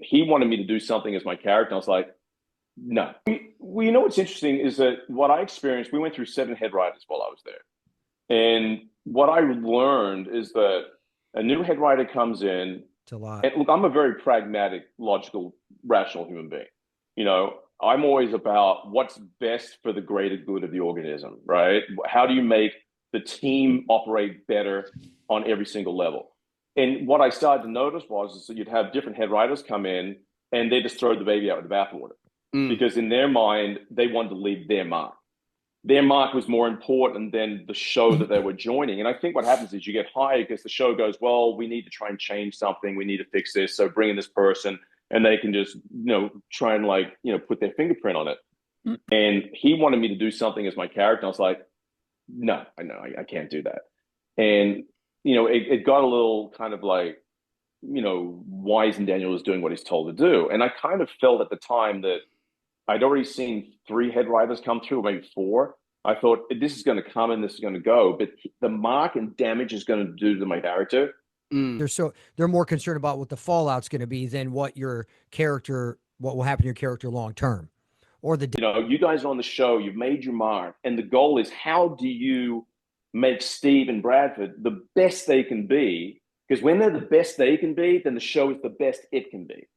he wanted me to do something as my character. I was like, no. Well, you know what's interesting is that what I experienced, we went through 7 head writers while I was there. And what I learned is that a new head writer comes in, It's a lot. and look, I'm a very pragmatic, logical, rational human being. You know, I'm always about what's best for the greater good of the organism, right? How do you make the team operate better on every single level? And what I started to notice was is that you'd have different head writers come in and they just throw the baby out with the bathwater Mm. because in their mind, they wanted to leave their mark. Their mark was more important than the show that they were joining. And I think what happens is you get hired because the show goes, well, we need to try and change something. We need to fix this. So bring in this person and they can just, try and put their fingerprint on it. And he wanted me to do something as my character. I was like, no, I can't do that. And, it got a little kind of like, Wise and Daniel is doing what he's told to do. And I kind of felt at the time that I'd already seen 3 head writers come through, maybe 4. I thought this is going to come and this is going to go, but the mark and damage is going to do to my character. Mm. They're more concerned about what the fallout's going to be than what will happen to your character long term, or the. You guys are on the show, you've made your mark, and the goal is how do you make Steve and Bradford the best they can be? Because when they're the best they can be, then the show is the best it can be.